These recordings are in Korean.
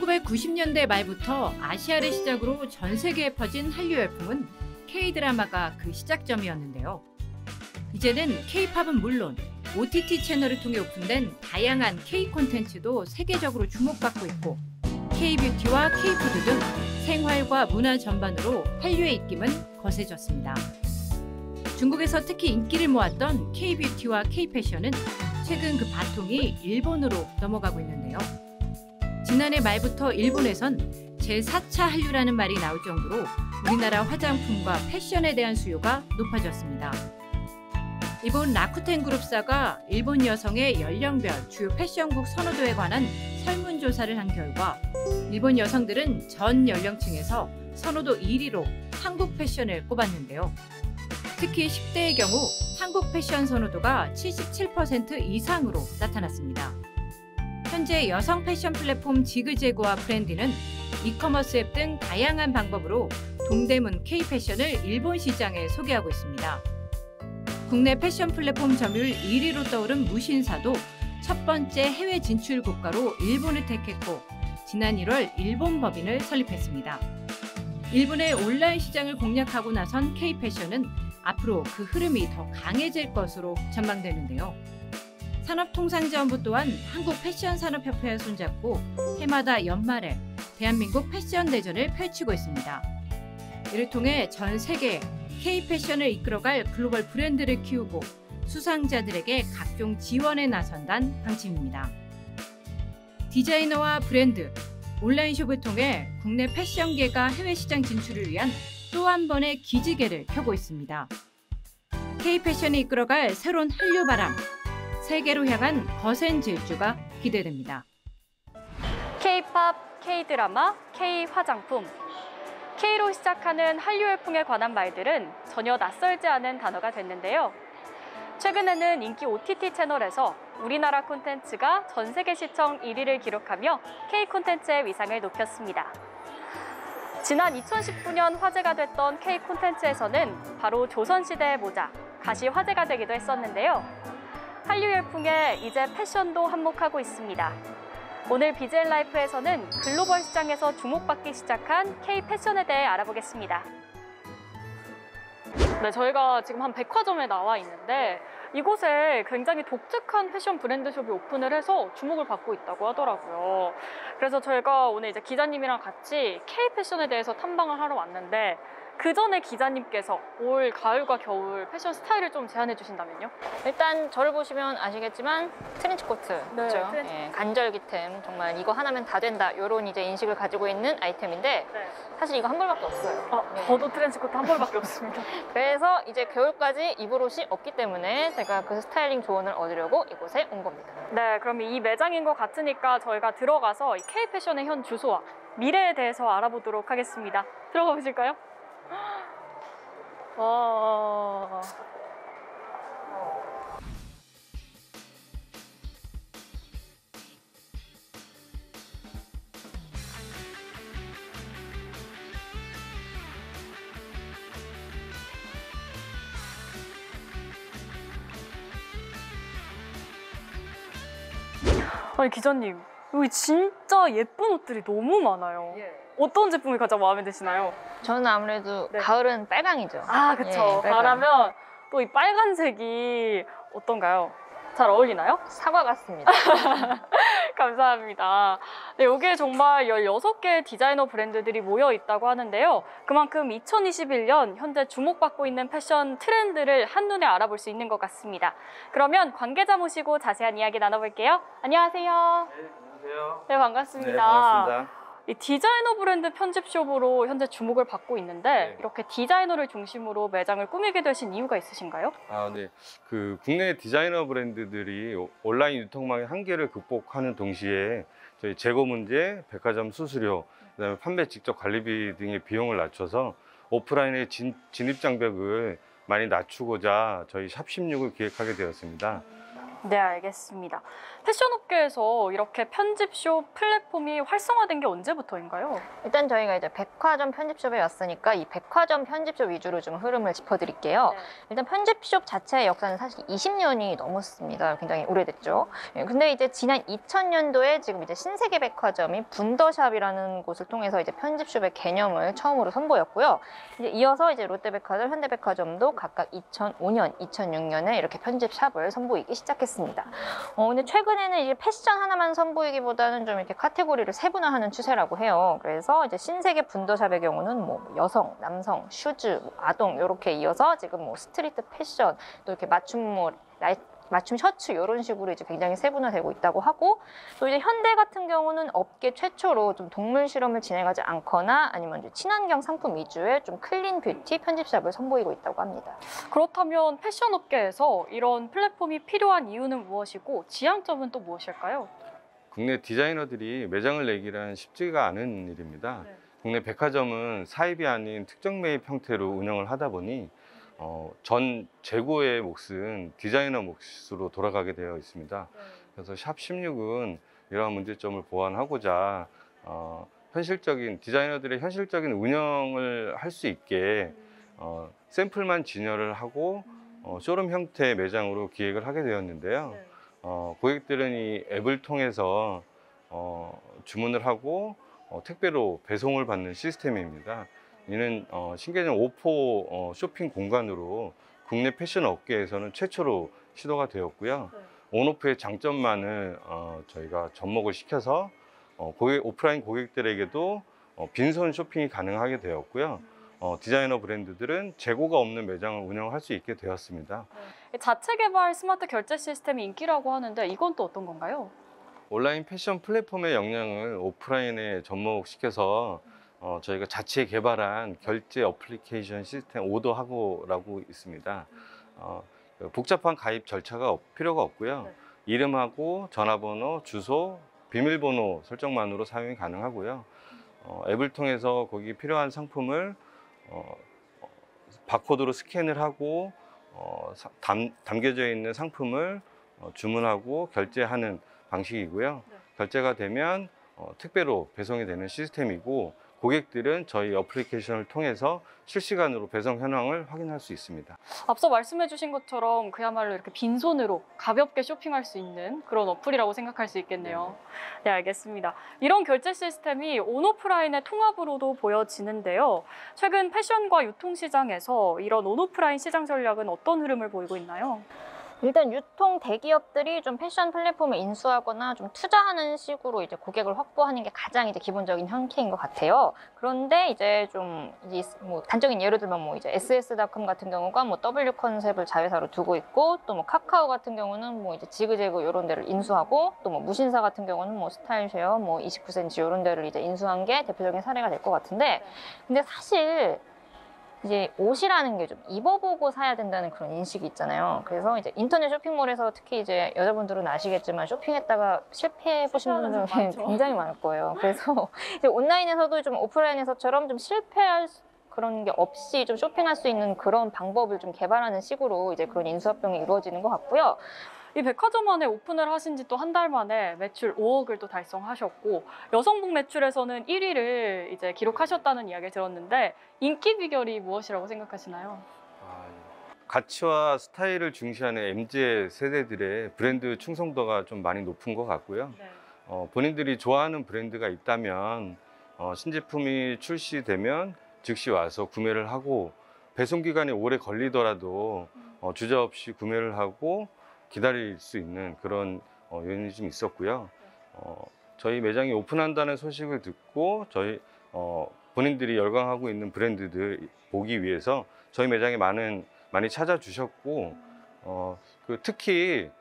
1990년대 말부터 아시아를 시작으로 전 세계에 퍼진 한류 열풍은 K-드라마가 그 시작점이었는데요. 이제는 K-팝은 물론 OTT 채널을 통해 오픈된 다양한 K 콘텐츠도 세계적으로 주목받고 있고, K-뷰티와 K-푸드 등 생활과 문화 전반으로 한류의 입김은 거세졌습니다. 중국에서 특히 인기를 모았던 K-뷰티와 K-패션은 최근 그 바통이 일본으로 넘어가고 있는데요. 지난해 말부터 일본에선 제4차 한류라는 말이 나올 정도로 우리나라 화장품과 패션에 대한 수요가 높아졌습니다. 이번 라쿠텐 그룹사가 일본 여성의 연령별 주요 패션국 선호도에 관한 설문조사를 한 결과 일본 여성들은 전 연령층에서 선호도 1위로 한국 패션을 꼽았는데요. 특히 10대의 경우 한국 패션 선호도가 77% 이상으로 나타났습니다. 현재 여성 패션 플랫폼 지그재그와 브랜디는 이커머스 앱 등 다양한 방법으로 동대문 K-패션을 일본 시장에 소개하고 있습니다. 국내 패션 플랫폼 점유율 1위로 떠오른 무신사도 첫 번째 해외 진출 국가로 일본을 택했고, 지난 1월 일본 법인을 설립했습니다. 일본의 온라인 시장을 공략하고 나선 K-패션은 앞으로 그 흐름이 더 강해질 것으로 전망되는데요. 산업통상자원부 또한 한국패션산업협회와 손잡고 해마다 연말에 대한민국 패션 대전을 펼치고 있습니다. 이를 통해 전 세계에 K-패션을 이끌어갈 글로벌 브랜드를 키우고 수상자들에게 각종 지원에 나선다는 방침입니다. 디자이너와 브랜드, 온라인숍을 통해 국내 패션계가 해외 시장 진출을 위한 또 한 번의 기지개를 펴고 있습니다. K-패션이 이끌어갈 새로운 한류 바람, 세계로 향한 거센 질주가 기대됩니다. K-팝, K-드라마, K-화장품. K로 시작하는 한류 열풍에 관한 말들은 전혀 낯설지 않은 단어가 됐는데요. 최근에는 인기 OTT 채널에서 우리나라 콘텐츠가 전 세계 시청 1위를 기록하며 K 콘텐츠의 위상을 높였습니다. 지난 2019년 화제가 됐던 K 콘텐츠에서는 바로 조선시대의 모자, 갓이 화제가 되기도 했었는데요. 한류 열풍에 이제 패션도 한몫하고 있습니다. 오늘 BGN 라이프에서는 글로벌 시장에서 주목받기 시작한 K-패션에 대해 알아보겠습니다. 네, 저희가 지금 한 백화점에 나와 있는데 이곳에 굉장히 독특한 패션 브랜드숍이 오픈을 해서 주목을 받고 있다고 하더라고요. 그래서 저희가 오늘 이제 기자님이랑 같이 K-패션에 대해서 탐방을 하러 왔는데, 그 전에 기자님께서 올 가을과 겨울 패션 스타일을 좀 제안해 주신다면요? 일단 저를 보시면 아시겠지만 트렌치코트, 네, 그렇죠? 트렌치. 예, 간절기템, 정말 이거 하나면 다 된다, 이런 이제 인식을 가지고 있는 아이템인데 네. 사실 이거 한 벌밖에 없어요. 아, 저도 트렌치코트 한 벌밖에 없습니다. 그래서 이제 겨울까지 입을 옷이 없기 때문에 제가 그 스타일링 조언을 얻으려고 이곳에 온 겁니다. 네, 그럼 이 매장인 것 같으니까 저희가 들어가서 이 K-패션의 현 주소와 미래에 대해서 알아보도록 하겠습니다. 들어가 보실까요? 와. 아니 기자님, 여기 진짜 예쁜 옷들이 너무 많아요. 어떤 제품이 가장 마음에 드시나요? 저는 아무래도 네. 가을은 빨강이죠. 아, 그쵸. 예, 빨강. 가을하면 또 이 빨간색이 어떤가요? 잘 어울리나요? 사과 같습니다. 감사합니다. 네, 여기에 정말 16개의 디자이너 브랜드들이 모여 있다고 하는데요. 그만큼 2021년 현재 주목받고 있는 패션 트렌드를 한눈에 알아볼 수 있는 것 같습니다. 그러면 관계자 모시고 자세한 이야기 나눠볼게요. 안녕하세요. 네, 안녕하세요. 네, 반갑습니다. 네, 반갑습니다. 이 디자이너 브랜드 편집숍으로 현재 주목을 받고 있는데, 네. 이렇게 디자이너를 중심으로 매장을 꾸미게 되신 이유가 있으신가요? 아, 네. 그 국내 디자이너 브랜드들이 온라인 유통망의 한계를 극복하는 동시에 저희 재고 문제, 백화점 수수료, 그다음에 판매 직접 관리비 등의 비용을 낮춰서 오프라인의 진입 장벽을 많이 낮추고자 저희 샵16을 기획하게 되었습니다. 네, 알겠습니다. 패션업계에서 이렇게 편집숍 플랫폼이 활성화된 게 언제부터인가요? 일단 저희가 이제 백화점 편집숍에 왔으니까 이 백화점 편집숍 위주로 좀 흐름을 짚어드릴게요. 네. 일단 편집숍 자체의 역사는 사실 20년이 넘었습니다. 굉장히 오래됐죠. 예, 근데 이제 지난 2000년도에 지금 이제 신세계 백화점이 분더샵이라는 곳을 통해서 이제 편집숍의 개념을 처음으로 선보였고요. 이제 이어서 이제 롯데백화점, 현대백화점도 각각 2005년, 2006년에 이렇게 편집샵을 선보이기 시작했습니다. 근데 최근에는 이제 패션 하나만 선보이기보다는 좀 이렇게 카테고리를 세분화하는 추세라고 해요. 그래서 이제 신세계 분더샵의 경우는 뭐 여성, 남성, 슈즈, 뭐 아동 이렇게 이어서 지금 뭐 스트리트 패션 또 이렇게 맞춤 셔츠 이런 식으로 이제 굉장히 세분화되고 있다고 하고 또 이제 현대 같은 경우는 업계 최초로 좀 동물 실험을 진행하지 않거나 아니면 이제 친환경 상품 위주의 좀 클린 뷰티 편집샵을 선보이고 있다고 합니다. 그렇다면 패션업계에서 이런 플랫폼이 필요한 이유는 무엇이고 지향점은 또 무엇일까요? 국내 디자이너들이 매장을 내기란 쉽지가 않은 일입니다. 네. 국내 백화점은 사입이 아닌 특정 매입 형태로 운영을 하다 보니 전 재고의 몫은 디자이너 몫으로 돌아가게 되어 있습니다. 그래서 샵 16은 이러한 문제점을 보완하고자 현실적인 디자이너들의 현실적인 운영을 할 수 있게 샘플만 진열을 하고 쇼룸 형태의 매장으로 기획을 하게 되었는데요. 고객들은 이 앱을 통해서 주문을 하고 택배로 배송을 받는 시스템입니다. 이는 신개념 오포 쇼핑 공간으로 국내 패션 업계에서는 최초로 시도가 되었고요. 온오프의 장점만을 저희가 접목을 시켜서 오프라인 고객들에게도 빈손 쇼핑이 가능하게 되었고요. 디자이너 브랜드들은 재고가 없는 매장을 운영할 수 있게 되었습니다. 자체 개발 스마트 결제 시스템이 인기라고 하는데 이건 또 어떤 건가요? 온라인 패션 플랫폼의 역량을 오프라인에 접목시켜서 저희가 자체 개발한 결제 어플리케이션 시스템 오더하고라고 있습니다. 복잡한 가입 절차가 필요가 없고요. 이름하고 전화번호, 주소, 비밀번호 설정만으로 사용이 가능하고요. 앱을 통해서 거기 필요한 상품을 바코드로 스캔을 하고 담겨져 있는 상품을 주문하고 결제하는 방식이고요. 결제가 되면 택배로 배송이 되는 시스템이고 고객들은 저희 어플리케이션을 통해서 실시간으로 배송 현황을 확인할 수 있습니다. 앞서 말씀해 주신 것처럼 그야말로 이렇게 빈손으로 가볍게 쇼핑할 수 있는 그런 어플이라고 생각할 수 있겠네요. 네, 알겠습니다. 이런 결제 시스템이 온오프라인의 통합으로도 보여지는데요. 최근 패션과 유통시장에서 이런 온오프라인 시장 전략은 어떤 흐름을 보이고 있나요? 일단 유통 대기업들이 좀 패션 플랫폼을 인수하거나 좀 투자하는 식으로 이제 고객을 확보하는 게 가장 이제 기본적인 형태인 것 같아요. 그런데 이제 좀 이제 뭐 단적인 예를 들면 뭐 이제 SS.com 같은 경우가 뭐 W 컨셉을 자회사로 두고 있고 또 뭐 카카오 같은 경우는 뭐 이제 지그재그 이런 데를 인수하고 또 뭐 무신사 같은 경우는 뭐 스타일쉐어 뭐 29cm 이런 데를 이제 인수한 게 대표적인 사례가 될 것 같은데 근데 사실 이제 옷이라는 게 좀 입어보고 사야 된다는 그런 인식이 있잖아요. 그래서 이제 인터넷 쇼핑몰에서 특히 이제 여자분들은 아시겠지만 쇼핑했다가 실패해 보신 분들은 굉장히 많을 거예요. 그래서 이제 온라인에서도 좀 오프라인에서처럼 좀 실패할 그런 게 없이 좀 쇼핑할 수 있는 그런 방법을 좀 개발하는 식으로 이제 그런 인수합병이 이루어지는 것 같고요. 이 백화점 안에 오픈을 하신 지 또 한 달 만에 매출 5억을 또 달성하셨고 여성복 매출에서는 1위를 이제 기록하셨다는 이야기를 들었는데 인기 비결이 무엇이라고 생각하시나요? 가치와 스타일을 중시하는 MZ 세대들의 브랜드 충성도가 좀 많이 높은 것 같고요. 본인들이 좋아하는 브랜드가 있다면 신제품이 출시되면 즉시 와서 구매를 하고 배송 기간이 오래 걸리더라도 주저없이 구매를 하고 기다릴 수 있는 그런 요인이 좀 있었고요. 저희 매장이 오픈한다는 소식을 듣고 저희 본인들이 열광하고 있는 브랜드들 보기 위해서 저희 매장에 많이 찾아주셨고 특히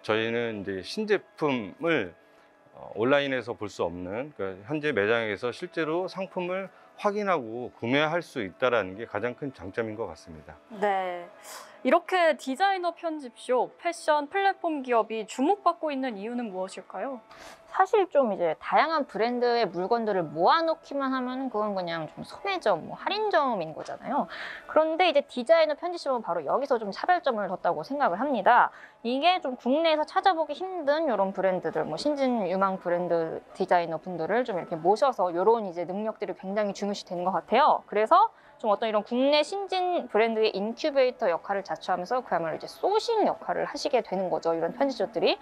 저희는 이제 신제품을 온라인에서 볼 수 없는 그러니까 현재 매장에서 실제로 상품을 확인하고 구매할 수 있다는 게 가장 큰 장점인 것 같습니다. 네. 이렇게 디자이너 편집숍, 패션 플랫폼 기업이 주목받고 있는 이유는 무엇일까요? 사실 좀 이제 다양한 브랜드의 물건들을 모아놓기만 하면 그건 그냥 좀 소매점, 뭐 할인점인 거잖아요. 그런데 이제 디자이너 편집점은 바로 여기서 좀 차별점을 뒀다고 생각을 합니다. 이게 좀 국내에서 찾아보기 힘든 이런 브랜드들, 뭐 신진 유망 브랜드 디자이너 분들을 좀 이렇게 모셔서 이런 이제 능력들이 굉장히 중요시 되는 것 같아요. 그래서 좀 어떤 이런 국내 신진 브랜드의 인큐베이터 역할을 자처하면서 그야말로 이제 소싱 역할을 하시게 되는 거죠. 이런 편집자들이.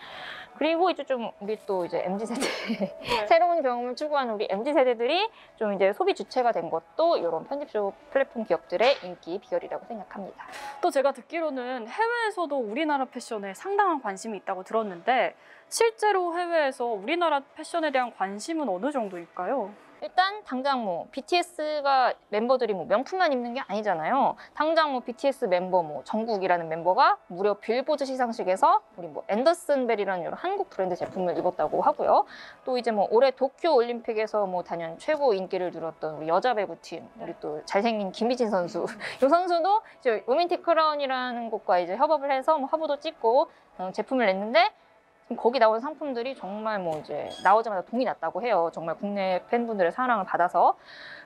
그리고 이제 좀 우리 또 이제 MZ세대 새로운 경험을 추구하는 우리 MZ세대들이 좀 이제 소비 주체가 된 것도 이런 편집숍 플랫폼 기업들의 인기 비결이라고 생각합니다. 또 제가 듣기로는 해외에서도 우리나라 패션에 상당한 관심이 있다고 들었는데 실제로 해외에서 우리나라 패션에 대한 관심은 어느 정도일까요? 일단 당장 뭐 BTS가 멤버들이 뭐 명품만 입는 게 아니잖아요. 당장 뭐 BTS 멤버 뭐 정국이라는 멤버가 무려 빌보드 시상식에서 우리 뭐 앤더슨 벨이라는 이런 한국 브랜드 제품을 입었다고 하고요. 또 이제 뭐 올해 도쿄 올림픽에서 뭐 단연 최고 인기를 누렸던 우리 여자 배구팀, 우리 또 잘생긴 김희진 선수. 이 선수도 이제 로맨틱 크라운이라는 곳과 이제 협업을 해서 뭐 화보도 찍고 제품을 냈는데 거기 나온 상품들이 정말 뭐 이제 나오자마자 동이 났다고 해요. 정말 국내 팬분들의 사랑을 받아서.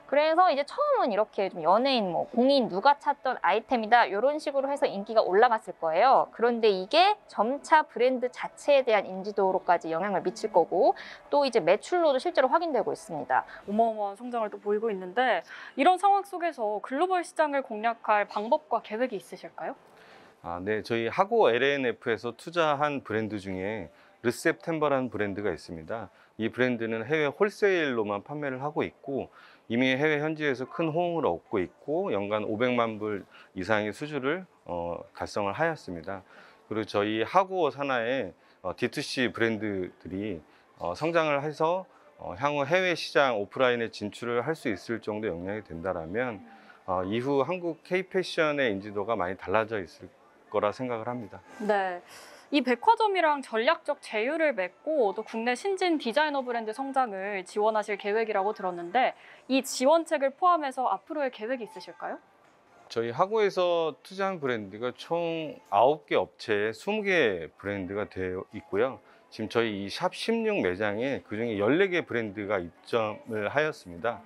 그래서 이제 처음은 이렇게 좀 연예인, 뭐 공인 누가 찾던 아이템이다 이런 식으로 해서 인기가 올라갔을 거예요. 그런데 이게 점차 브랜드 자체에 대한 인지도로까지 영향을 미칠 거고 또 이제 매출로도 실제로 확인되고 있습니다. 어마어마한 성장을 또 보이고 있는데 이런 상황 속에서 글로벌 시장을 공략할 방법과 계획이 있으실까요? 네, 저희 하고 LNF에서 투자한 브랜드 중에 르셉템버라는 브랜드가 있습니다. 이 브랜드는 해외 홀세일로만 판매를 하고 있고 이미 해외 현지에서 큰 호응을 얻고 있고 연간 500만 불 이상의 수주를 달성을 하였습니다. 그리고 저희 하고 산하의 D2C 브랜드들이 성장을 해서 향후 해외 시장 오프라인에 진출을 할 수 있을 정도 역량이 된다라면 이후 한국 K-패션의 인지도가 많이 달라져 있을 거라 생각을 합니다. 네. 이 백화점이랑 전략적 제휴를 맺고 또 국내 신진 디자이너 브랜드 성장을 지원하실 계획이라고 들었는데 이 지원책을 포함해서 앞으로의 계획이 있으실까요? 저희 하고에서 투자한 브랜드가 총 9개 업체에 20개 브랜드가 되어 있고요. 지금 저희 이 샵 16 매장에 그중에 14개 브랜드가 입점을 하였습니다.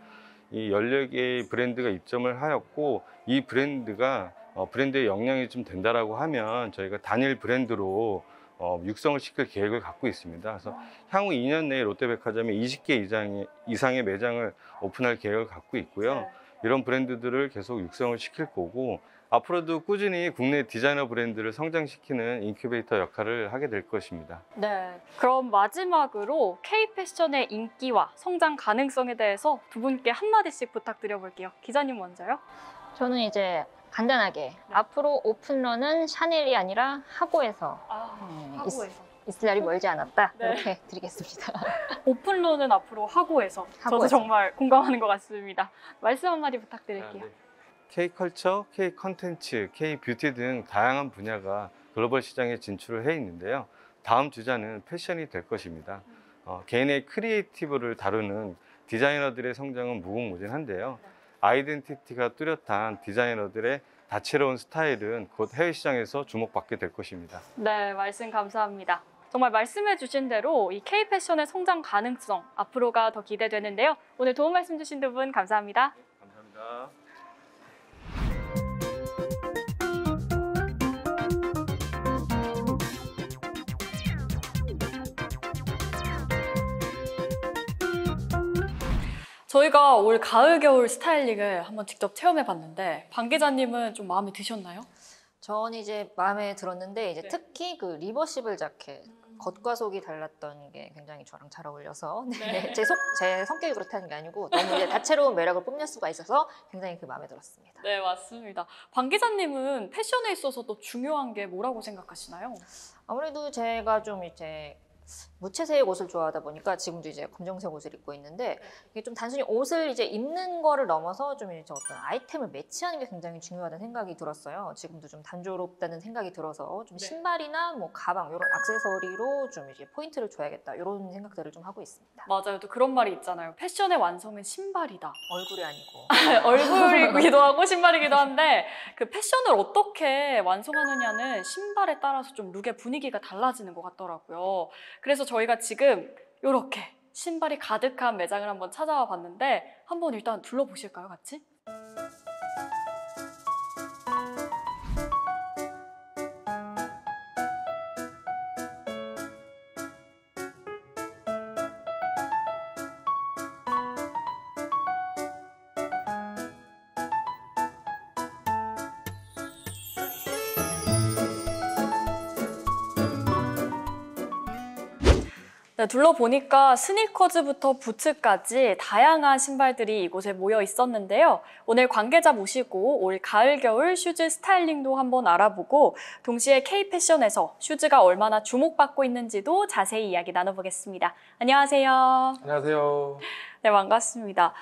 이 14개의 브랜드가 입점을 하였고 이 브랜드가 브랜드의 역량이 좀 된다라고 하면 저희가 단일 브랜드로 육성을 시킬 계획을 갖고 있습니다. 그래서 향후 2년 내에 롯데백화점에 20개 이상의 매장을 오픈할 계획을 갖고 있고요. 이런 브랜드들을 계속 육성을 시킬 거고 앞으로도 꾸준히 국내 디자이너 브랜드를 성장시키는 인큐베이터 역할을 하게 될 것입니다. 네. 그럼 마지막으로 K-패션의 인기와 성장 가능성에 대해서 두 분께 한마디씩 부탁드려볼게요. 기자님 먼저요. 저는 이제 간단하게 앞으로 오픈런은 샤넬이 아니라 하고에서 있을 날이 멀지 않았다. 네. 이렇게 드리겠습니다. 오픈런은 앞으로 하고에서. 저도 하고에서. 정말 공감하는 것 같습니다. 말씀 한마디 부탁드릴게요. K-컬처, K-컨텐츠, K-뷰티 등 다양한 분야가 글로벌 시장에 진출을 해 있는데요. 다음 주자는 패션이 될 것입니다. 개인의 크리에이티브를 다루는 디자이너들의 성장은 무궁무진한데요. 아이덴티티가 뚜렷한 디자이너들의 다채로운 스타일은 곧 해외 시장에서 주목받게 될 것입니다. 네, 말씀 감사합니다. 정말 말씀해 주신 대로 이 K-패션의 성장 가능성 앞으로가 더 기대되는데요. 오늘 도움 말씀 주신 두 분 감사합니다. 감사합니다. 저희가 올 가을 겨울 스타일링을 한번 직접 체험해 봤는데 방 기자님은 좀 마음에 드셨나요? 저는 이제 마음에 들었는데 이제 네. 특히 그 리버시블 자켓 겉과 속이 달랐던 게 굉장히 저랑 잘 어울려서 네. 제 성격이 그렇다는 게 아니고 너무 이제 다채로운 매력을 뽐낼 수가 있어서 굉장히 그 마음에 들었습니다. 네, 맞습니다. 방 기자님은 패션에 있어서 또 중요한 게 뭐라고 생각하시나요? 아무래도 제가 좀 이제 무채색 옷을 좋아하다 보니까 지금도 이제 검정색 옷을 입고 있는데 이게 좀 단순히 옷을 이제 입는 거를 넘어서 좀 이제 어떤 아이템을 매치하는 게 굉장히 중요하다는 생각이 들었어요. 지금도 좀 단조롭다는 생각이 들어서 좀 네. 신발이나 뭐 가방 이런 액세서리로 좀 이제 포인트를 줘야겠다 이런 생각들을 좀 하고 있습니다. 맞아요. 또 그런 말이 있잖아요. 패션의 완성은 신발이다. 얼굴이 아니고. 얼굴이기도 하고 신발이기도 한데 그 패션을 어떻게 완성하느냐는 신발에 따라서 좀 룩의 분위기가 달라지는 것 같더라고요. 그래서 저희가 지금 이렇게 신발이 가득한 매장을 한번 찾아와 봤는데 한번 일단 둘러보실까요, 같이? 네, 둘러보니까 스니커즈부터 부츠까지 다양한 신발들이 이곳에 모여 있었는데요. 오늘 관계자 모시고 올 가을 겨울 슈즈 스타일링도 한번 알아보고 동시에 K-패션에서 슈즈가 얼마나 주목받고 있는지도 자세히 이야기 나눠보겠습니다. 안녕하세요. 안녕하세요. 네, 반갑습니다.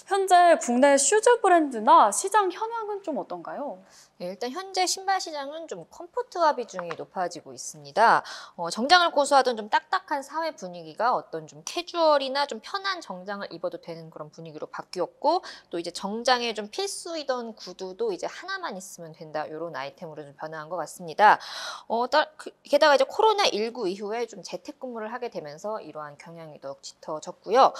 현재 국내 슈즈 브랜드나 시장 현황은 좀 어떤가요? 네, 일단 현재 신발 시장은 좀 컴포트화 비중이 높아지고 있습니다. 정장을 고수하던 좀 딱딱한 사회 분위기가 어떤 좀 캐주얼이나 좀 편한 정장을 입어도 되는 그런 분위기로 바뀌었고, 또 이제 정장에 좀 필수이던 구두도 이제 하나만 있으면 된다, 이런 아이템으로 좀 변화한 것 같습니다. 게다가 이제 코로나19 이후에 좀 재택근무를 하게 되면서 이러한 경향이 더욱 짙어졌고요.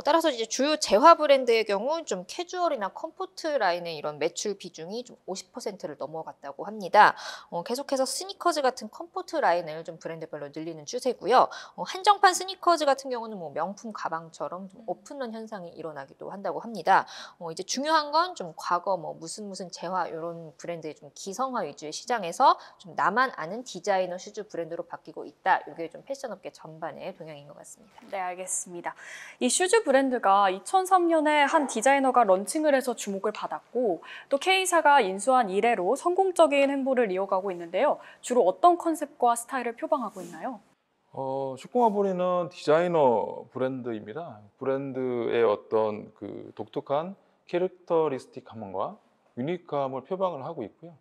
따라서 이제 주요 재화 브랜드의 경우 좀 캐주얼이나 컴포트 라인의 이런 매출 비중이 좀 50%를 넘어갔다고 합니다. 계속해서 스니커즈 같은 컴포트 라인을 좀 브랜드별로 늘리는 추세고요. 한정판 스니커즈 같은 경우는 뭐 명품 가방처럼 좀 오픈런 현상이 일어나기도 한다고 합니다. 이제 중요한 건 좀 과거 뭐 무슨 재화 이런 브랜드의 좀 기성화 위주의 시장에서 좀 나만 아는 디자이너 슈즈 브랜드로 바뀌고 있다. 이게 좀 패션업계 전반의 동향인 것 같습니다. 네, 알겠습니다. 이 슈즈 브랜드가 2003년에 한 디자이너가 런칭을 해서 주목을 받았고 또 K사가 인수한 이래로 성공적인 행보를 이어가고 있는데요. 주로 어떤 컨셉과 스타일을 표방하고 있나요? 슈코마보리는 디자이너 브랜드입니다. 브랜드의 어떤 그 독특한 캐릭터리스틱함과 유니크함을 표방을 하고 있고요.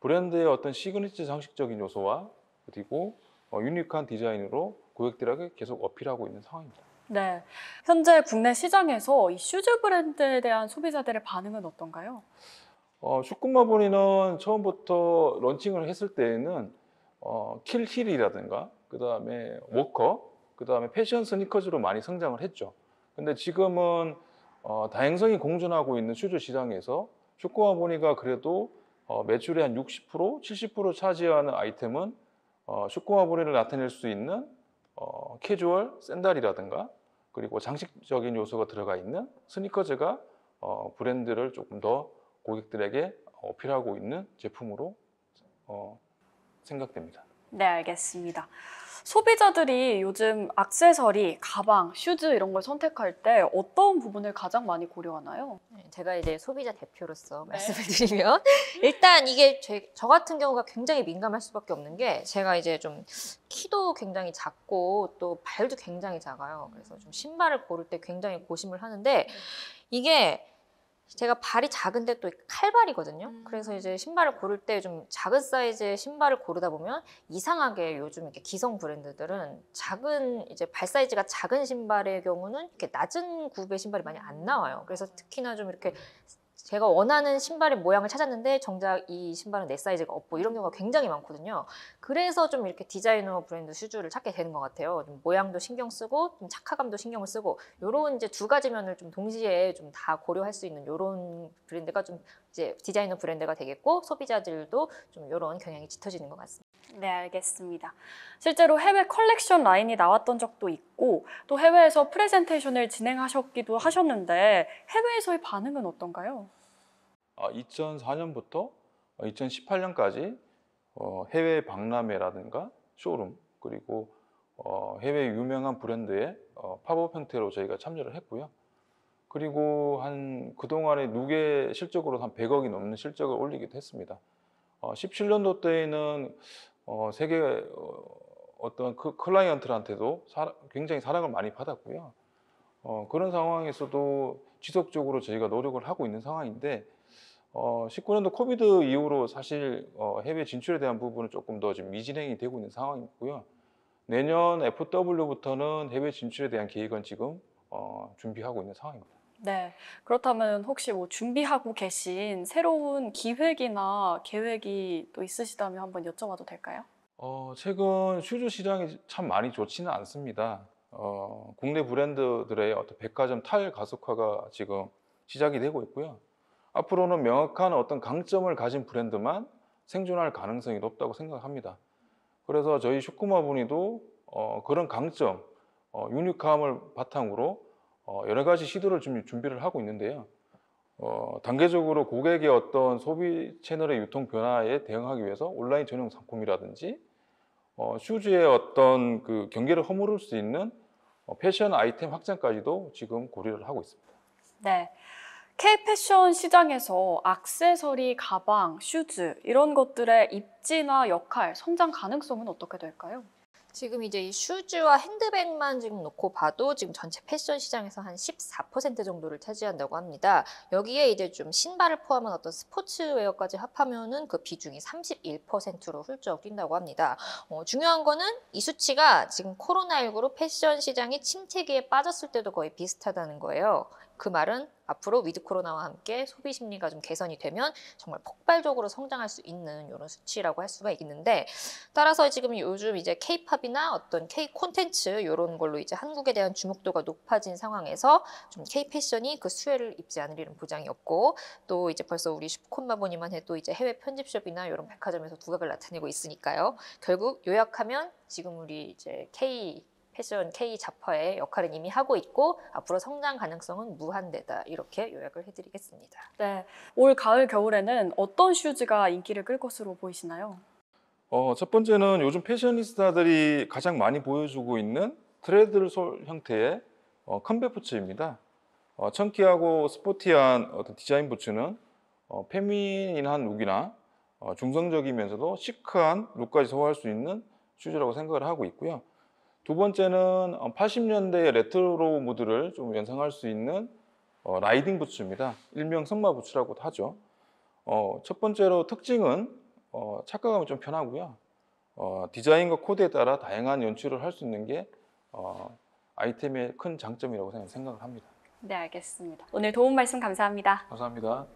브랜드의 어떤 시그니처 장식적인 요소와 그리고 유니크한 디자인으로 고객들에게 계속 어필하고 있는 상황입니다. 네, 현재 국내 시장에서 이 슈즈 브랜드에 대한 소비자들의 반응은 어떤가요? 슈코마보리는 처음부터 런칭을 했을 때에는 킬힐이라든가 그 다음에 워커, 그 다음에 패션 스니커즈로 많이 성장을 했죠. 근데 지금은 다양성이 공존하고 있는 슈즈 시장에서 슈코마보니가 그래도 매출의 한 60%, 70% 차지하는 아이템은 슈코마보니를 나타낼 수 있는 캐주얼 샌들이라든가 그리고 장식적인 요소가 들어가 있는 스니커즈가 브랜드를 조금 더 고객들에게 어필하고 있는 제품으로 생각됩니다. 네, 알겠습니다. 소비자들이 요즘 액세서리, 가방, 슈즈 이런 걸 선택할 때 어떤 부분을 가장 많이 고려하나요? 제가 이제 소비자 대표로서 말씀을 드리면 일단 이게 저 같은 경우가 굉장히 민감할 수밖에 없는 게 제가 이제 좀 키도 굉장히 작고 또 발도 굉장히 작아요. 그래서 좀 신발을 고를 때 굉장히 고심을 하는데 이게 제가 발이 작은데 또 칼발이거든요. 그래서 이제 신발을 고를 때 좀 작은 사이즈의 신발을 고르다 보면 이상하게 요즘 이렇게 기성 브랜드들은 작은 이제 발 사이즈가 작은 신발의 경우는 이렇게 낮은 굽의 신발이 많이 안 나와요. 그래서 특히나 좀 이렇게 제가 원하는 신발의 모양을 찾았는데 정작 이 신발은 내 사이즈가 없고 이런 경우가 굉장히 많거든요. 그래서 좀 이렇게 디자이너 브랜드 슈즈를 찾게 되는 것 같아요. 좀 모양도 신경 쓰고 좀 착화감도 신경을 쓰고 요런 이제 두 가지 면을 좀 동시에 좀 다 고려할 수 있는 요런 브랜드가 좀 이제 디자이너 브랜드가 되겠고 소비자들도 좀 요런 경향이 짙어지는 것 같습니다. 네, 알겠습니다. 실제로 해외 컬렉션 라인이 나왔던 적도 있고 또 해외에서 프레젠테이션을 진행하셨기도 하셨는데 해외에서의 반응은 어떤가요? 2004년부터 2018년까지 해외 박람회라든가 쇼룸 그리고 해외 유명한 브랜드의 팝업 형태로 저희가 참여를 했고요. 그리고 한 그동안에 누계 실적으로 한 100억이 넘는 실적을 올리기도 했습니다. 17년도 때에는 세계 어떤 클라이언트한테도 굉장히 사랑을 많이 받았고요. 그런 상황에서도 지속적으로 저희가 노력을 하고 있는 상황인데 19년도 코비드 이후로 사실 해외 진출에 대한 부분은 조금 더 지금 미진행이 되고 있는 상황이고요. 내년 FW부터는 해외 진출에 대한 계획은 지금 준비하고 있는 상황입니다. 네, 그렇다면 혹시 뭐 준비하고 계신 새로운 기획이나 계획이 또 있으시다면 한번 여쭤봐도 될까요? 최근 슈즈 시장이 참 많이 좋지는 않습니다. 국내 브랜드들의 어떤 백화점 탈가속화가 지금 시작이 되고 있고요. 앞으로는 명확한 어떤 강점을 가진 브랜드만 생존할 가능성이 높다고 생각합니다. 그래서 저희 슈쿠마부니도 그런 강점, 유니크함을 바탕으로 여러 가지 시도를 준비를 하고 있는데요. 단계적으로 고객의 어떤 소비 채널의 유통 변화에 대응하기 위해서 온라인 전용 상품이라든지 슈즈의 어떤 그 경계를 허물을 수 있는 패션 아이템 확장까지도 지금 고려를 하고 있습니다. 네. K-패션 시장에서 액세서리, 가방, 슈즈 이런 것들의 입지나 역할, 성장 가능성은 어떻게 될까요? 지금 이제 이 슈즈와 핸드백만 지금 놓고 봐도 지금 전체 패션 시장에서 한 14% 정도를 차지한다고 합니다. 여기에 이제 좀 신발을 포함한 어떤 스포츠웨어까지 합하면은 그 비중이 31%로 훌쩍 뛴다고 합니다. 중요한 거는 이 수치가 지금 코로나19로 패션 시장이 침체기에 빠졌을 때도 거의 비슷하다는 거예요. 그 말은 앞으로 위드 코로나와 함께 소비 심리가 좀 개선이 되면 정말 폭발적으로 성장할 수 있는 이런 수치라고 할 수가 있는데, 따라서 지금 요즘 이제 K-팝이나 어떤 K 콘텐츠 이런 걸로 이제 한국에 대한 주목도가 높아진 상황에서 좀 K 패션이 그 수혜를 입지 않으리는 보장이 없고, 또 이제 벌써 우리 슈코마보니만 해도 이제 해외 편집숍이나 이런 백화점에서 두각을 나타내고 있으니까요. 결국 요약하면 지금 우리 이제 K 패션 K 잡화의 역할은 이미 하고 있고 앞으로 성장 가능성은 무한대다, 이렇게 요약을 해드리겠습니다. 네, 올 가을 겨울에는 어떤 슈즈가 인기를 끌 것으로 보이시나요? 첫 번째는 요즘 패셔니스타들이 가장 많이 보여주고 있는 트레드솔 형태의 컴백 부츠입니다. 청키하고 스포티한 어떤 디자인 부츠는 페미닌한 룩이나 중성적이면서도 시크한 룩까지 소화할 수 있는 슈즈라고 생각을 하고 있고요. 두 번째는 80년대의 레트로 무드를 좀 연상할 수 있는 라이딩 부츠입니다. 일명 승마 부츠라고도 하죠. 첫 번째로 특징은 착각감이 좀 편하고요. 디자인과 코드에 따라 다양한 연출을 할 수 있는 게 아이템의 큰 장점이라고 생각을 합니다. 네, 알겠습니다. 오늘 도움 말씀 감사합니다. 감사합니다.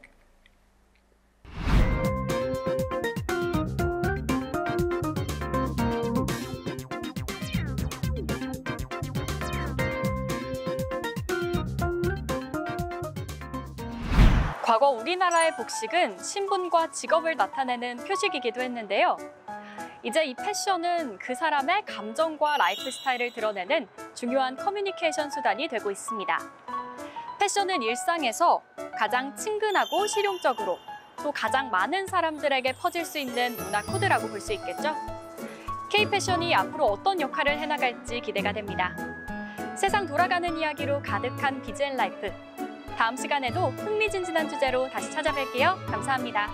과거 우리나라의 복식은 신분과 직업을 나타내는 표식이기도 했는데요. 이제 이 패션은 그 사람의 감정과 라이프 스타일을 드러내는 중요한 커뮤니케이션 수단이 되고 있습니다. 패션은 일상에서 가장 친근하고 실용적으로 또 가장 많은 사람들에게 퍼질 수 있는 문화 코드라고 볼 수 있겠죠? K-패션이 앞으로 어떤 역할을 해나갈지 기대가 됩니다. 세상 돌아가는 이야기로 가득한 BGN 라이프. 다음 시간에도 흥미진진한 주제로 다시 찾아뵐게요. 감사합니다.